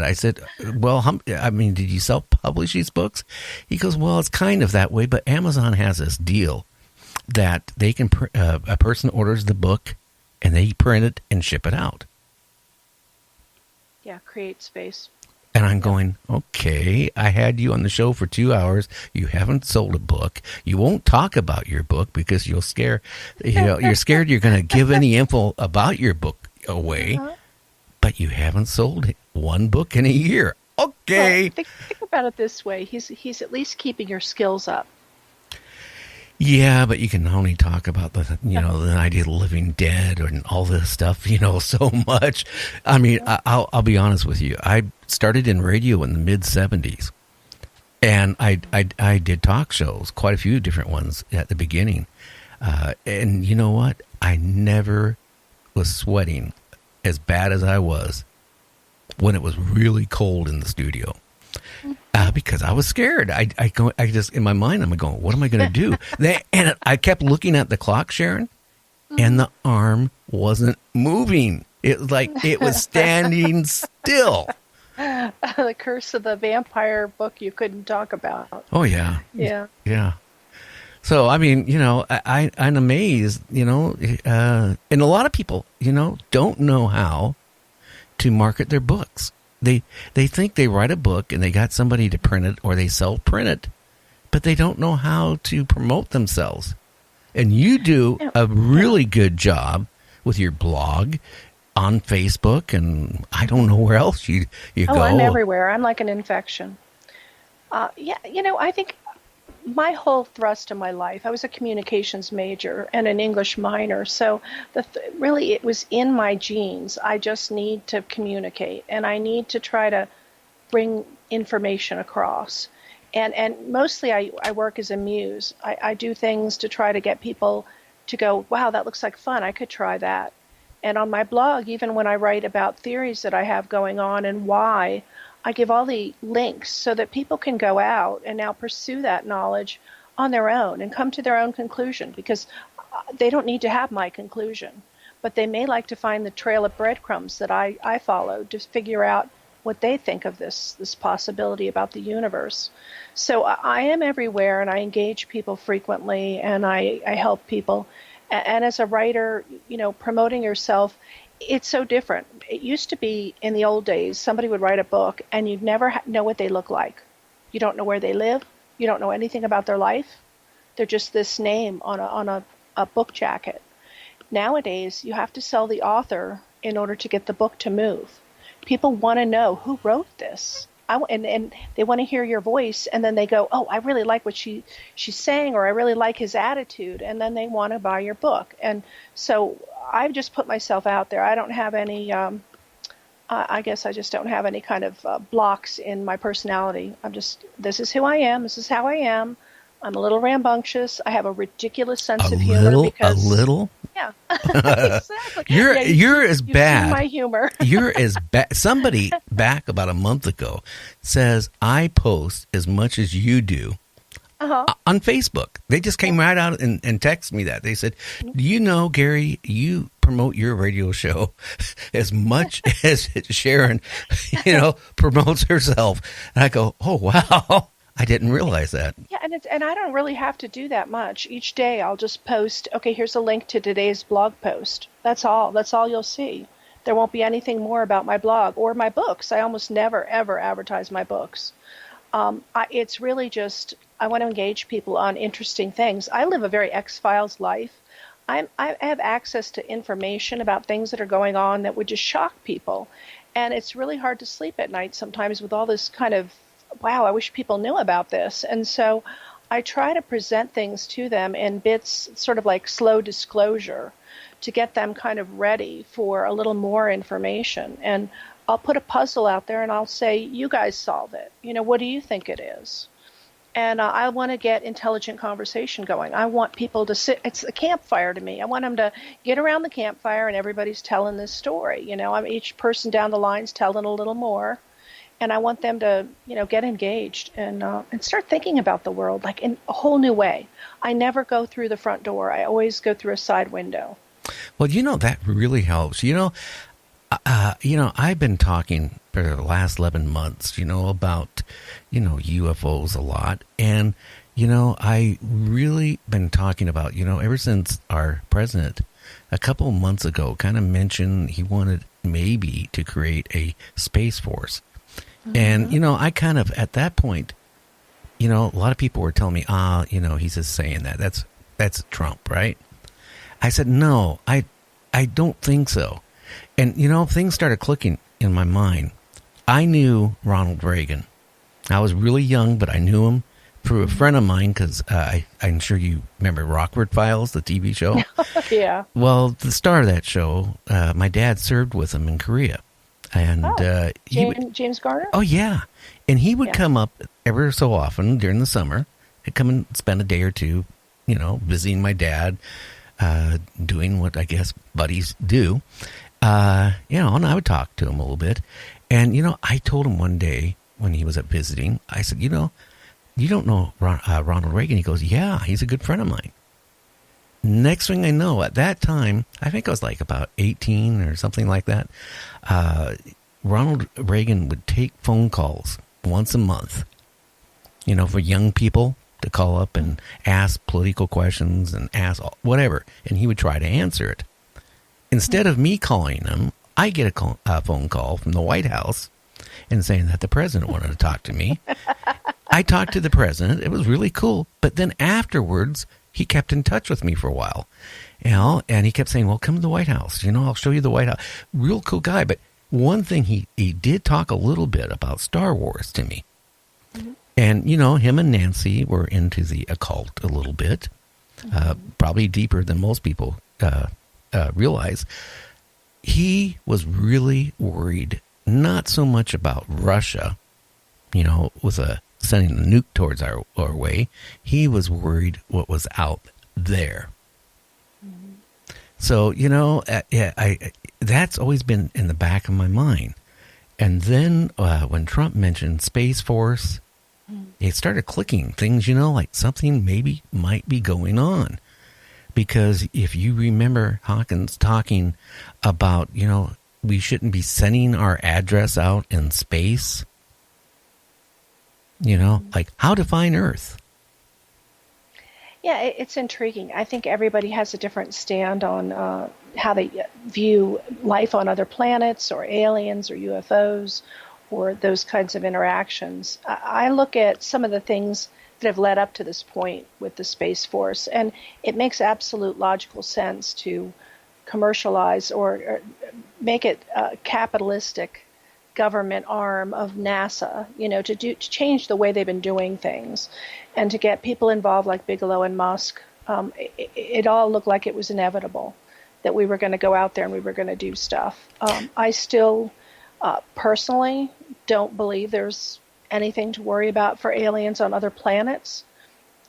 that. I said, well, did you self-publish these books? He goes, well, it's kind of that way, but Amazon has this deal that they can, a person orders the book and they print it and ship it out. Yeah, create space. And I'm going, okay, I had you on the show for 2 hours. You haven't sold a book. You won't talk about your book because you're scared you're going to give any info about your book away. But you haven't sold one book in a year. Okay. Well, think about it this way. He's at least keeping your skills up. Yeah, but you can only talk about the idea of living dead and all this stuff, so much. I mean, I'll be honest with you. I started in radio in the mid-'70s, and I did talk shows, quite a few different ones at the beginning. And you know what? I never was sweating as bad as I was when it was really cold in the studio. Because I was scared. I just in my mind, I'm going, what am I going to do? And I kept looking at the clock, Sharon, and the arm wasn't moving. It was like it was standing still. The Curse of the Vampire book you couldn't talk about. Oh, yeah. Yeah. Yeah. So, I mean, I'm amazed, and a lot of people, don't know how to market their books. They think they write a book and they got somebody to print it or they self-print it, but they don't know how to promote themselves. And you do a really good job with your blog on Facebook, and I don't know where else you go. Oh, I'm everywhere. I'm like an infection. I think my whole thrust of my life, I was a communications major and an English minor, so really it was in my genes. I just need to communicate, and I need to try to bring information across. And mostly I work as a muse. I do things to try to get people to go, wow, that looks like fun. I could try that. And on my blog, even when I write about theories that I have going on and why, I give all the links so that people can go out and now pursue that knowledge on their own and come to their own conclusion, because they don't need to have my conclusion, but they may like to find the trail of breadcrumbs that I followed to figure out what they think of this possibility about the universe. So I am everywhere, and I engage people frequently, and I help people. And as a writer, promoting yourself, it's so different. It used to be in the old days, somebody would write a book and you'd never know what they look like. You don't know where they live. You don't know anything about their life. They're just this name on a book jacket. Nowadays, you have to sell the author in order to get the book to move. People want to know who wrote this. And they want to hear your voice, and then they go, oh, I really like what she's saying, or I really like his attitude, and then they want to buy your book. And so I've just put myself out there. I don't have any, I guess I just don't have any kind of blocks in my personality. This is who I am. This is how I am. I'm a little rambunctious. I have a ridiculous sense of humor. A little? Yeah, exactly. You're as bad. My humor. You're as bad. Somebody back about a month ago says I post as much as you do on Facebook. They just came right out and texted me that. They said, do you know, Gary, you promote your radio show as much as Sharon, promotes herself. And I go, oh, wow. I didn't realize that. Yeah, and I don't really have to do that much. Each day I'll just post, okay, here's a link to today's blog post. That's all. That's all you'll see. There won't be anything more about my blog or my books. I almost never, ever advertise my books. It's really just, I want to engage people on interesting things. I live a very X-Files life. I have access to information about things that are going on that would just shock people. And it's really hard to sleep at night sometimes with all this kind of, wow, I wish people knew about this. And so I try to present things to them in bits, sort of like slow disclosure, to get them kind of ready for a little more information. And I'll put a puzzle out there and I'll say, you guys solve it. What do you think it is? And I want to get intelligent conversation going. I want people to sit. It's a campfire to me. I want them to get around the campfire and everybody's telling this story. Each person down the line's telling a little more. And I want them to, get engaged and start thinking about the world like in a whole new way. I never go through the front door. I always go through a side window. Well, that really helps. I've been talking for the last 11 months, about, UFOs a lot. And, I really been talking about, ever since our president a couple of months ago kind of mentioned he wanted maybe to create a space force. And, I kind of, at that point, a lot of people were telling me, he's just saying that. That's Trump, right? I said, no, I don't think so. And, things started clicking in my mind. I knew Ronald Reagan. I was really young, but I knew him through a friend of mine because I'm sure you remember Rockford Files, the TV show. Yeah. Well, the star of that show, my dad served with him in Korea. And James Garner? Oh, yeah. And he would come up ever so often during the summer. He'd come and spend a day or two, visiting my dad, doing what I guess buddies do. And I would talk to him a little bit. And, I told him one day when he was up visiting, I said, you don't know Ronald Reagan? He goes, yeah, he's a good friend of mine. Next thing I know, at that time, I think I was like about 18 or something like that, Ronald Reagan would take phone calls once a month, for young people to call up and ask political questions and ask whatever, and he would try to answer it. Instead of me calling him, I get a phone call from the White House and saying that the president wanted to talk to me. I talked to the president. It was really cool. But then afterwards, he kept in touch with me for a while, and he kept saying, well, come to the White House. I'll show you the White House. Real cool guy. But one thing, he did talk a little bit about Star Wars to me. Mm-hmm. And, him and Nancy were into the occult a little bit, probably deeper than most people realize. He was really worried, not so much about Russia, with sending a nuke towards our way. He was worried what was out there. Mm-hmm. So, that's always been in the back of my mind. And then when Trump mentioned Space Force, it started clicking things, like something maybe might be going on. Because if you remember Hawkins talking about, we shouldn't be sending our address out in space, like how to find Earth. Yeah, it's intriguing. I think everybody has a different stand on how they view life on other planets or aliens or UFOs or those kinds of interactions. I look at some of the things that have led up to this point with the Space Force, and it makes absolute logical sense to commercialize or make it a capitalistic government arm of NASA, to change the way they've been doing things, and to get people involved like Bigelow and Musk. It all looked like it was inevitable that we were going to go out there and we were going to do stuff. I still personally don't believe there's anything to worry about for aliens on other planets.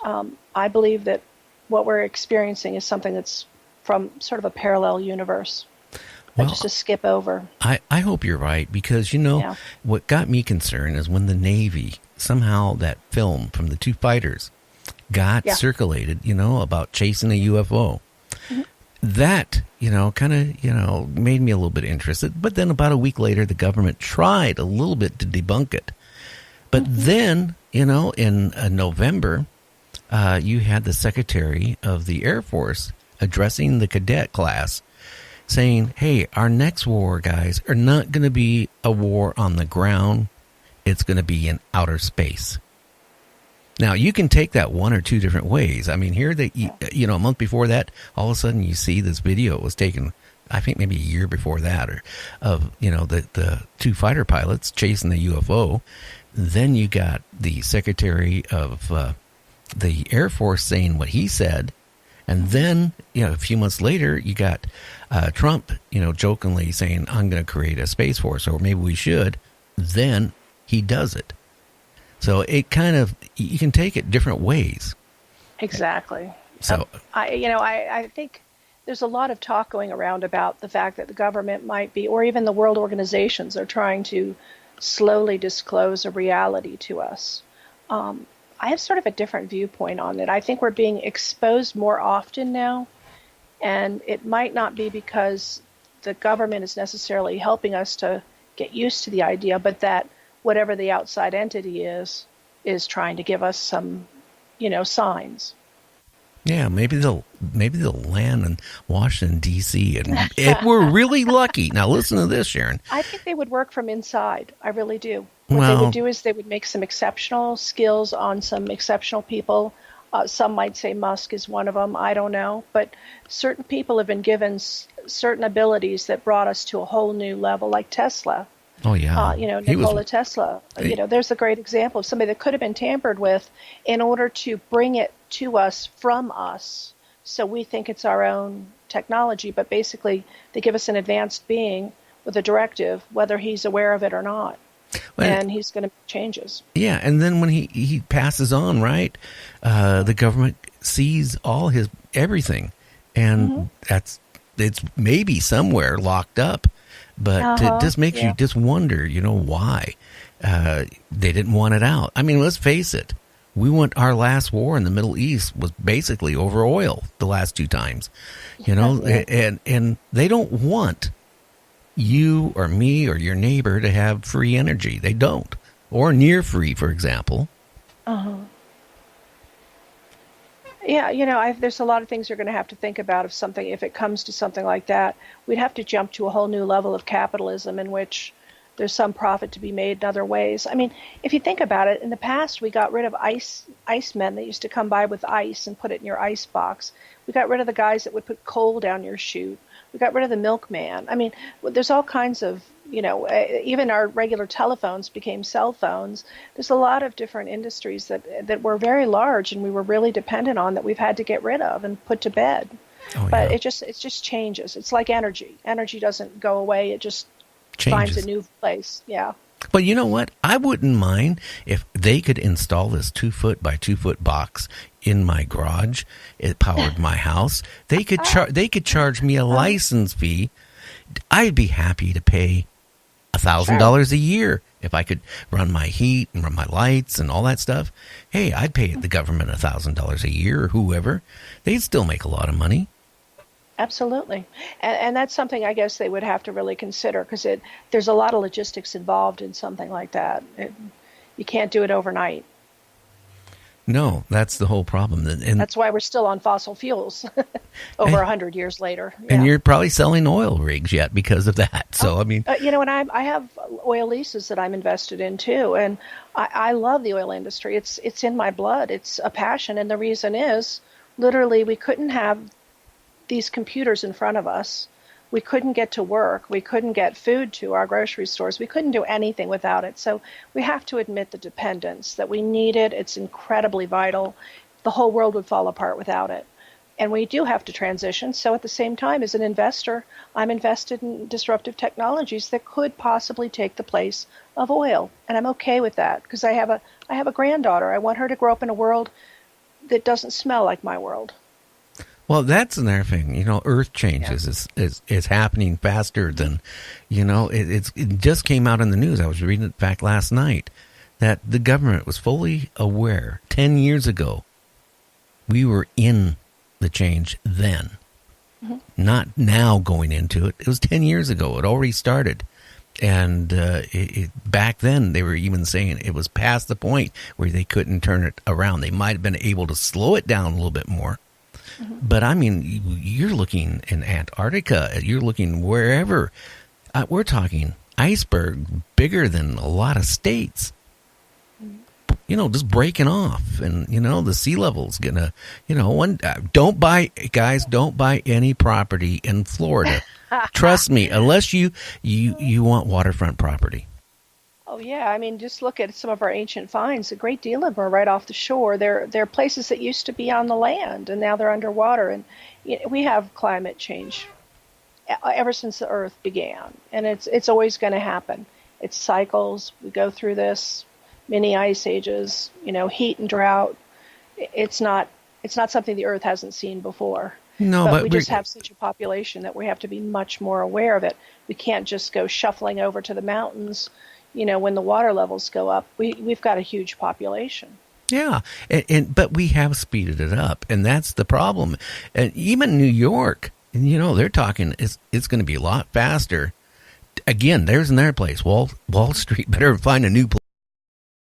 I believe that what we're experiencing is something that's from sort of a parallel universe. Well, just to skip over. I hope you're right, because, what got me concerned is when the Navy, somehow that film from the two fighters got circulated, about chasing a UFO. Mm-hmm. That, kind of, made me a little bit interested. But then about a week later, the government tried a little bit to debunk it. But then, in November, you had the Secretary of the Air Force addressing the cadet class, saying, hey, our next war, guys, are not going to be a war on the ground. It's going to be in outer space. Now, you can take that one or two different ways. I mean, here, a month before that, all of a sudden you see this video was taken, I think maybe a year before that, of the two fighter pilots chasing the UFO. Then you got the Secretary of the Air Force saying what he said. And then, a few months later, you got Trump, jokingly saying, I'm going to create a Space Force, or maybe we should. Then he does it. So it kind of, you can take it different ways. Exactly. So I think there's a lot of talk going around about the fact that the government might be, or even the world organizations are trying to slowly disclose a reality to us. I have sort of a different viewpoint on it. I think we're being exposed more often now, and it might not be because the government is necessarily helping us to get used to the idea, but that whatever the outside entity is trying to give us some, signs. Yeah, maybe they'll land in Washington D.C. and if we're really lucky. Now listen to this, Sharon. I think they would work from inside. I really do. What they would do is they would make some exceptional skills on some exceptional people. Some might say Musk is one of them. I don't know, but certain people have been given certain abilities that brought us to a whole new level, like Tesla. Oh yeah, Nikola Tesla. There's a great example of somebody that could have been tampered with in order to bring it to us from us. So we think it's our own technology, but basically they give us an advanced being with a directive, whether he's aware of it or not. And he's going to make changes. Yeah, and then when he passes on, right, the government sees all his everything, and it's maybe somewhere locked up. But it just makes you just wonder, why they didn't want it out. I mean, let's face it. Our last war in the Middle East was basically over oil the last 2 times, and they don't want you or me or your neighbor to have free energy. They don't, or near free, for example. Yeah, there's a lot of things you're going to have to think about if it comes to something like that. We'd have to jump to a whole new level of capitalism in which there's some profit to be made in other ways. I mean, if you think about it, in the past we got rid of ice men that used to come by with ice and put it in your ice box. We got rid of the guys that would put coal down your chute. We got rid of the milkman. I mean, there's all kinds of, even our regular telephones became cell phones. There's a lot of different industries that were very large and we were really dependent on that we've had to get rid of and put to bed. But it just changes. It's like energy. Energy doesn't go away. It just changes. Finds a new place. Yeah. But you know what? I wouldn't mind if they could install this 2-foot by 2-foot box in my garage. It powered my house. They could charge me a license fee. I'd be happy to pay $1,000 a year if I could run my heat and run my lights and all that stuff. Hey, I'd pay the government $1,000 a year or whoever. They'd still make a lot of money. Absolutely. And that's something I guess they would have to really consider because there's a lot of logistics involved in something like that. You can't do it overnight. No, that's the whole problem. And that's why we're still on fossil fuels over 100 years later. Yeah. And you're probably selling oil rigs yet because of that. So, I mean... and I have oil leases that I'm invested in too. And I love the oil industry. It's in my blood. It's a passion. And the reason is, literally, we couldn't have these computers in front of us. We couldn't get to work. We couldn't get food to our grocery stores. We couldn't do anything without it. So we have to admit the dependence that we need it. It's incredibly vital. The whole world would fall apart without it. And we do have to transition. So at the same time, as an investor, I'm invested in disruptive technologies that could possibly take the place of oil. And I'm okay with that because I have a granddaughter. I want her to grow up in a world that doesn't smell like my world. Well, that's another thing. Earth changes is happening faster than, it just came out in the news. I was reading it back last night that the government was fully aware 10 years ago. We were in the change then, not now going into it. It was 10 years ago. It already started. And back then, they were even saying it was past the point where they couldn't turn it around. They might have been able to slow it down a little bit more. But I mean, you're looking in Antarctica, you're looking wherever. We're talking iceberg bigger than a lot of states. Just breaking off, and the sea level's gonna. Don't buy any property in Florida. Trust me, unless you want waterfront property. Oh, yeah. I mean, just look at some of our ancient finds. A great deal of them are right off the shore. They're places that used to be on the land, and now they're underwater. And we have climate change ever since the Earth began, and it's always going to happen. It's cycles. We go through this, many ice ages, heat and drought. It's not something the Earth hasn't seen before. No, but we just have such a population that we have to be much more aware of it. We can't just go shuffling over to the mountains. When the water levels go up, we've got a huge population. Yeah, but we have speeded it up, and that's the problem. And even New York, they're talking it's going to be a lot faster. Again, there's another place. Wall Street better find a new place